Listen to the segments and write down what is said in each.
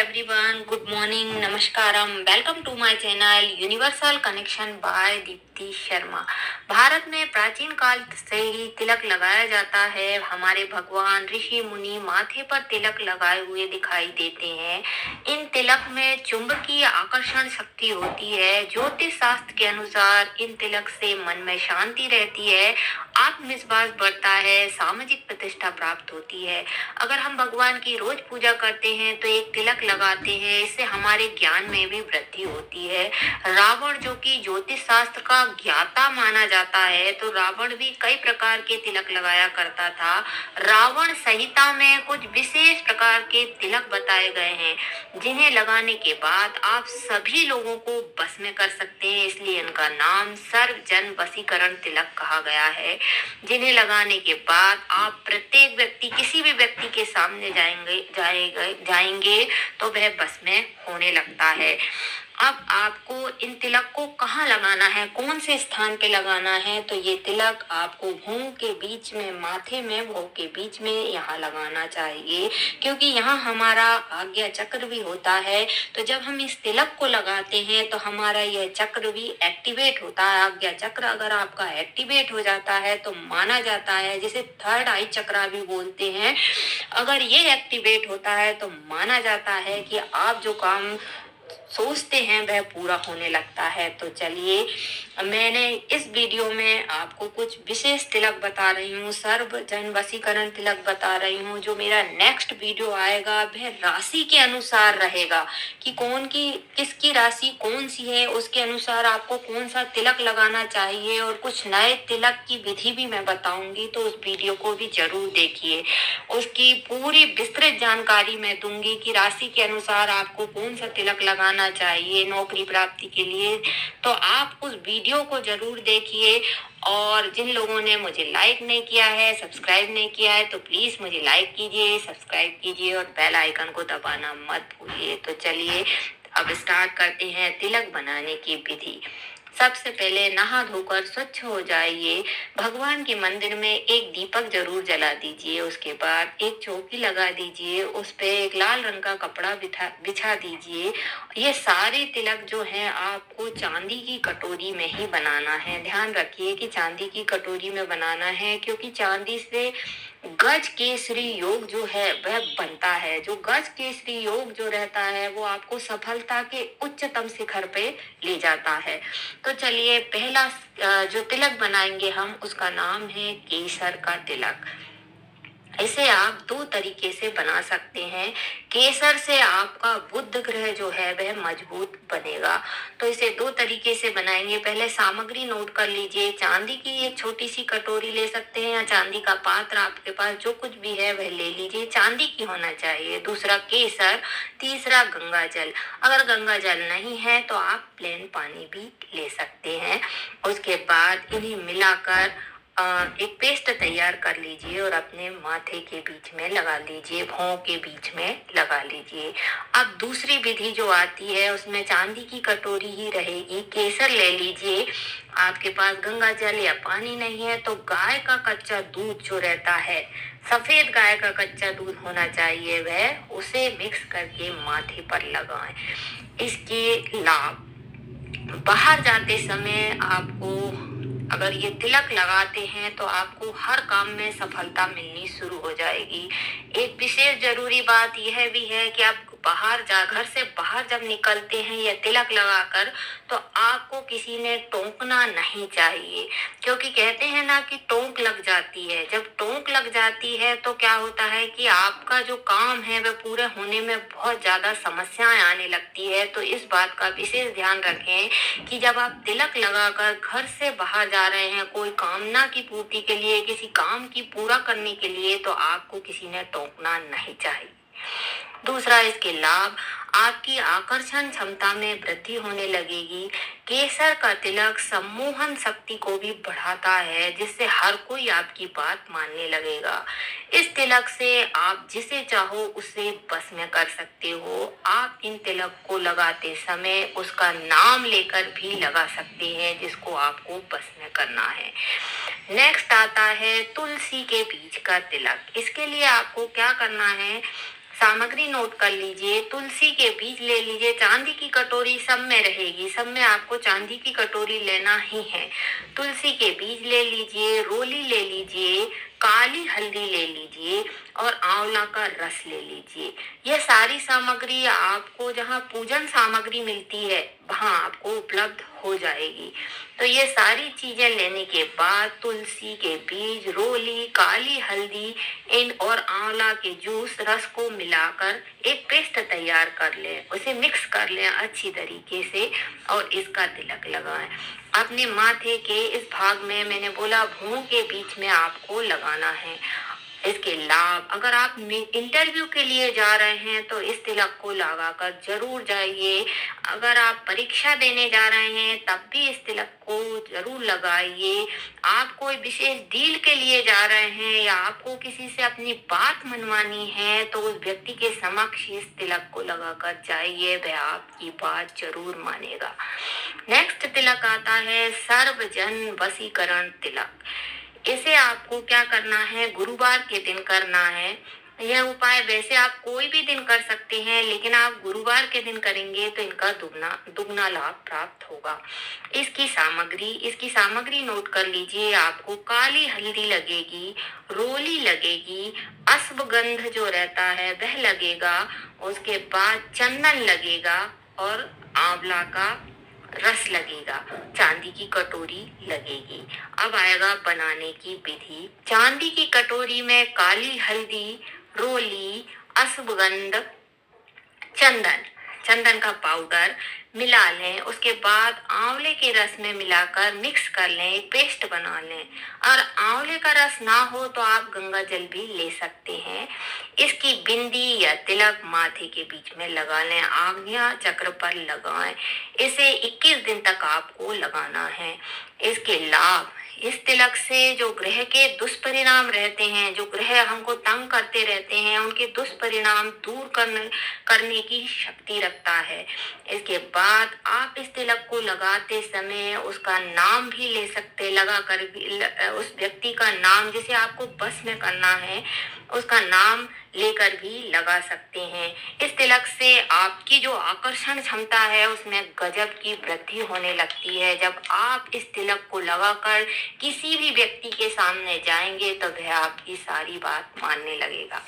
everyone, good morning, namaskaram. Welcome to my channel Universal Connection by Deepti Sharma. Bharat में प्राचीन काल से ही तिलक लगाया जाता है। हमारे भगवान ऋषि मुनि माथे पर तिलक लगाए हुए दिखाई देते हैं। इन तिलक में चुंबकीय आकर्षण शक्ति होती है। ज्योतिष शास्त्र के अनुसार इन तिलक से मन में शांति रहती है, आत्मविश्वास बढ़ता है, सामाजिक प्रतिष्ठा प्राप्त होती है। अगर हम भगवान की रोज पूजा करते हैं तो एक तिलक लगाते हैं, इससे हमारे ज्ञान में भी वृद्धि होती है। रावण जो कि ज्योतिष शास्त्र का ज्ञाता माना जाता है, तो रावण भी कई प्रकार के तिलक लगाया करता था। रावण संहिता में कुछ विशेष प्रकार के तिलक बताए गए हैं, जिन्हें लगाने के बाद आप सभी लोगों को बस में कर सकते हैं, इसलिए इनका नाम सर्वजन वशीकरण तिलक कहा गया है। जिन्हें लगाने के बाद आप प्रत्येक व्यक्ति किसी भी व्यक्ति के सामने जाएंगे तो वह बस में होने लगता है। अब आपको इन तिलक को कहाँ लगाना है, कौन से स्थान पे लगाना है, तो ये तिलक आपको भौं के बीच में, माथे में भौं के बीच में यहाँ लगाना चाहिए, क्योंकि यहाँ हमारा आज्ञा चक्र भी होता है। तो जब हम इस तिलक को लगाते हैं तो हमारा यह चक्र भी एक्टिवेट होता है। आज्ञा चक्र अगर आपका एक्टिवेट हो जाता है तो माना जाता है, जिसे थर्ड आई चक्र भी बोलते हैं, अगर ये एक्टिवेट होता है तो माना जाता है कि आप जो काम सोचते हैं वह पूरा होने लगता है। तो चलिए, मैंने इस वीडियो में आपको कुछ विशेष तिलक बता रही हूँ, सर्वजन वशीकरण तिलक बता रही हूँ। जो मेरा नेक्स्ट वीडियो आएगा वह राशि के अनुसार रहेगा कि किसकी राशि कौन सी है, उसके अनुसार आपको कौन सा तिलक लगाना चाहिए, और कुछ नए तिलक की विधि भी मैं बताऊंगी। तो उस वीडियो को भी जरूर देखिए, उसकी पूरी विस्तृत जानकारी मैं दूंगी कि राशि के अनुसार आपको कौन सा तिलक लगाना चाहिए नौकरी प्राप्ति के लिए। तो आप उस वीडियो को जरूर देखिए। और जिन लोगों ने मुझे लाइक नहीं किया है, सब्सक्राइब नहीं किया है, तो प्लीज मुझे लाइक कीजिए, सब्सक्राइब कीजिए और बेल आइकन को दबाना मत भूलिए। तो चलिए अब स्टार्ट करते हैं तिलक बनाने की विधि। सबसे पहले नहा धोकर स्वच्छ हो जाइए। भगवान के मंदिर में एक दीपक जरूर जला दीजिए। उसके बाद एक चौकी लगा दीजिए, उस पे एक लाल रंग का कपड़ा बिछा दीजिए। ये सारे तिलक जो हैं आपको चांदी की कटोरी में ही बनाना है। ध्यान रखिए कि चांदी की कटोरी में बनाना है, क्योंकि चांदी से गज केसरी योग जो है वह बनता है। जो गज केसरी योग जो रहता है वो आपको सफलता के उच्चतम शिखर पे ले जाता है। तो चलिए, पहला जो तिलक बनाएंगे हम, उसका नाम है केसर का तिलक। इसे आप दो तरीके से बना सकते हैं। केसर से आपका बुध ग्रह जो है वह मजबूत बनेगा। तो इसे दो तरीके से बनाएंगे। पहले सामग्री नोट कर लीजिए। चांदी की एक छोटी सी कटोरी ले सकते हैं, या चांदी का पात्र आपके पास जो कुछ भी है वह ले लीजिए, चांदी की होना चाहिए। दूसरा केसर, तीसरा गंगा जल। अगर गंगा जल नहीं है तो आप प्लेन पानी भी ले सकते हैं। उसके बाद इन्हें मिलाकर एक पेस्ट तैयार कर लीजिए और अपने माथे के बीच में लगा लीजिए, भौं के बीच में लगा लीजिए। अब दूसरी विधि जो आती है उसमें चांदी की कटोरी ही रहेगी। केसर ले लीजिए। आपके पास गंगा जल या पानी नहीं है तो गाय का कच्चा दूध जो रहता है, सफेद गाय का कच्चा दूध होना चाहिए, वह उसे मिक्स करके माथे पर लगाएं। इसके लाभ, बाहर जाते समय आपको अगर ये तिलक लगाते हैं तो आपको हर काम में सफलता मिलनी शुरू हो जाएगी। एक विशेष जरूरी बात यह भी है कि आप घर से बाहर जब निकलते हैं ये तिलक लगाकर, तो आपको किसी ने टोकना नहीं चाहिए, क्योंकि कहते हैं ना कि टोक लग जाती है। जब टोक लग जाती है तो क्या होता है कि आपका जो काम है वह पूरे होने में बहुत ज्यादा समस्याएं आने लगती है। तो इस बात का विशेष ध्यान रखें कि जब आप तिलक लगाकर घर से बाहर जा रहे हैं कोई कामना की पूर्ति के लिए, किसी काम की पूरा करने के लिए, तो आपको किसी ने टोकना नहीं चाहिए। दूसरा, इसके लाभ, आपकी आकर्षण क्षमता में वृद्धि होने लगेगी। केसर का तिलक सम्मोहन शक्ति को भी बढ़ाता है, जिससे हर कोई आपकी बात मानने लगेगा। इस तिलक से आप जिसे चाहो उसे बस में कर सकते हो। आप इन तिलक को लगाते समय उसका नाम लेकर भी लगा सकते हैं, जिसको आपको बस में करना है। नेक्स्ट आता है तुलसी के बीज का तिलक। इसके लिए आपको क्या करना है, सामग्री नोट कर लीजिए। तुलसी के बीज ले लीजिए। चांदी की कटोरी सब में रहेगी, सब में आपको चांदी की कटोरी लेना ही है। तुलसी के बीज ले लीजिए, रोली ले लीजिए, काली हल्दी ले लीजिए और आंवला का रस ले लीजिए। यह सारी सामग्री आपको जहाँ पूजन सामग्री मिलती है वहां आपको उपलब्ध हो जाएगी। तो ये सारी चीजें लेने के बाद तुलसी के बीज, रोली, काली हल्दी इन और आंवला के जूस रस को मिलाकर एक पेस्ट तैयार कर लें, उसे मिक्स कर लें अच्छी तरीके से और इसका तिलक लगाएं। अपने माथे के इस भाग में, मैंने बोला भ्रूण के बीच में आपको लगाना है। इसके लाभ, अगर आप इंटरव्यू के लिए जा रहे हैं तो इस तिलक को लगाकर जरूर जाइए। अगर आप परीक्षा देने जा रहे हैं तब भी इस तिलक को जरूर लगाइए। आप कोई विशेष डील के लिए जा रहे हैं या आपको किसी से अपनी बात मनवानी है तो उस व्यक्ति के समक्ष इस तिलक को लगाकर जाइए, वह आपकी बात जरूर मानेगा। नेक्स्ट तिलक आता है सर्वजन वशीकरण तिलक। इसे आपको क्या करना है, गुरुवार के दिन करना है। यह उपाय वैसे आप कोई भी दिन कर सकते हैं, लेकिन आप गुरुवार के दिन करेंगे तो इनका दुगना लाभ प्राप्त होगा। इसकी सामग्री नोट कर लीजिए। आपको काली हल्दी लगेगी, रोली लगेगी, अश्वगंध जो रहता है वह लगेगा, उसके बाद चंदन लगेगा और आंवला का रस लगेगा, चांदी की कटोरी लगेगी। अब आएगा बनाने की विधि। चांदी की कटोरी में काली हल्दी, रोली, अश्वगंध, चंदन का पाउडर मिला लें। उसके बाद आंवले के रस में मिलाकर मिक्स कर लें, एक पेस्ट बना लें। और आंवले का रस ना हो तो आप गंगा जल भी ले सकते हैं। इसकी बिंदी या तिलक माथे के बीच में लगा लें, आज्ञा चक्र पर लगाएं। इसे 21 दिन तक आपको लगाना है। इसके लाभ, इस तिलक से जो ग्रह के दुष्परिणाम रहते हैं, जो ग्रह हमको तंग करते रहते हैं, उनके दुष्परिणाम दूर करने की शक्ति रखता है। इसके बाद आप इस तिलक को लगाते समय उसका नाम भी ले सकते, लगा कर भी उस व्यक्ति का नाम जिसे आपको बस में करना है उसका नाम लेकर भी लगा सकते हैं। इस तिलक से आपकी जो आकर्षण क्षमता है उसमें गजब की वृद्धि होने लगती है। जब आप इस तिलक को लगाकर किसी भी व्यक्ति के सामने जाएंगे तो वह आपकी सारी बात मानने लगेगा।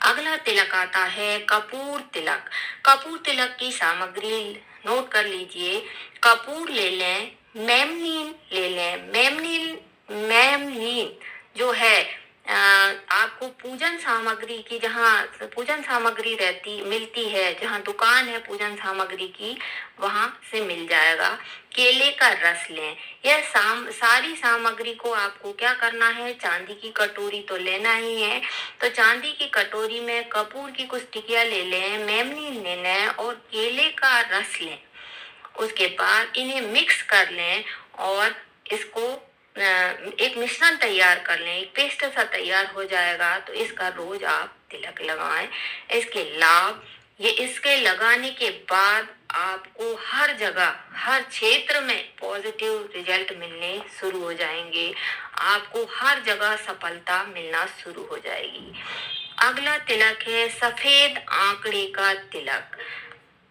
अगला तिलक आता है कपूर तिलक। कपूर तिलक की सामग्री नोट कर लीजिए। कपूर ले लें, मेमनीन ले लें। मेमनीन जो है आपको पूजन सामग्री की, जहाँ पूजन सामग्री मिलती है, जहाँ दुकान है पूजन सामग्री की वहां से मिल जाएगा। केले का रस लें। यह सारी सामग्री को आपको क्या करना है, चांदी की कटोरी तो लेना ही है, तो चांदी की कटोरी में कपूर की कुछ टिकिया ले लें, मेमनी ले लें और केले का रस लें। उसके बाद इन्हें मिक्स कर लें और इसको एक मिश्रण तैयार कर लें, एक पेस्ट सा तैयार हो जाएगा। तो इसका रोज आप तिलक लगाएं। इसके लाभ, ये इसके लगाने के बाद आपको हर जगह, हर क्षेत्र में पॉजिटिव रिजल्ट मिलने शुरू हो जाएंगे। आपको हर जगह सफलता मिलना शुरू हो जाएगी। अगला तिलक है सफेद आंकड़े का तिलक।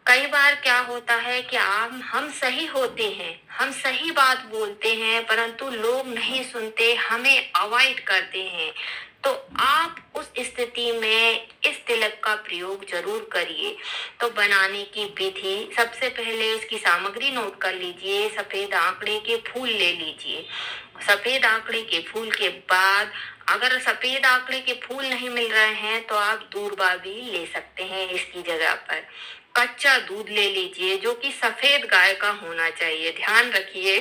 कई बार क्या होता है कि हम सही होते हैं, हम सही बात बोलते हैं, परंतु लोग नहीं सुनते, हमें अवॉइड करते हैं। तो आप उस स्थिति में इस तिलक का प्रयोग जरूर करिए। तो बनाने की विधि, सबसे पहले इसकी सामग्री नोट कर लीजिए। सफेद आंकड़े के फूल ले लीजिए। सफेद आंकड़े के फूल के बाद, अगर सफेद आंकड़े के फूल नहीं मिल रहे हैं तो आप दूर्वा भी ले सकते हैं इसकी जगह पर। कच्चा दूध ले लीजिए जो कि सफेद गाय का होना चाहिए। ध्यान रखिए,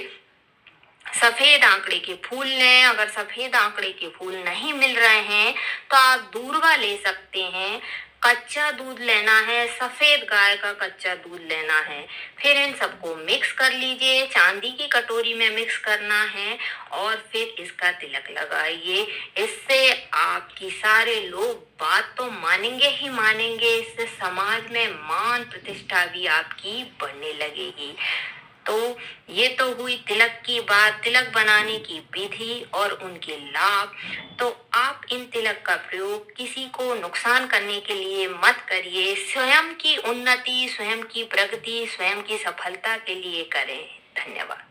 सफेद आंकड़े के फूल लें। अगर सफेद आंकड़े के फूल नहीं मिल रहे हैं तो आप दूर्वा ले सकते हैं। कच्चा दूध लेना है, सफेद गाय का कच्चा दूध लेना है। फिर इन सबको मिक्स कर लीजिए, चांदी की कटोरी में मिक्स करना है और फिर इसका तिलक लगाइए। इससे आपकी सारे लोग बात तो मानेंगे ही मानेंगे, इससे समाज में मान प्रतिष्ठा भी आपकी बढ़ने लगेगी। तो ये तो हुई तिलक की बात, तिलक बनाने की विधि और उनके लाभ। तो आप इन तिलक का प्रयोग किसी को नुकसान करने के लिए मत करिए, स्वयं की उन्नति, स्वयं की प्रगति, स्वयं की सफलता के लिए करें। धन्यवाद।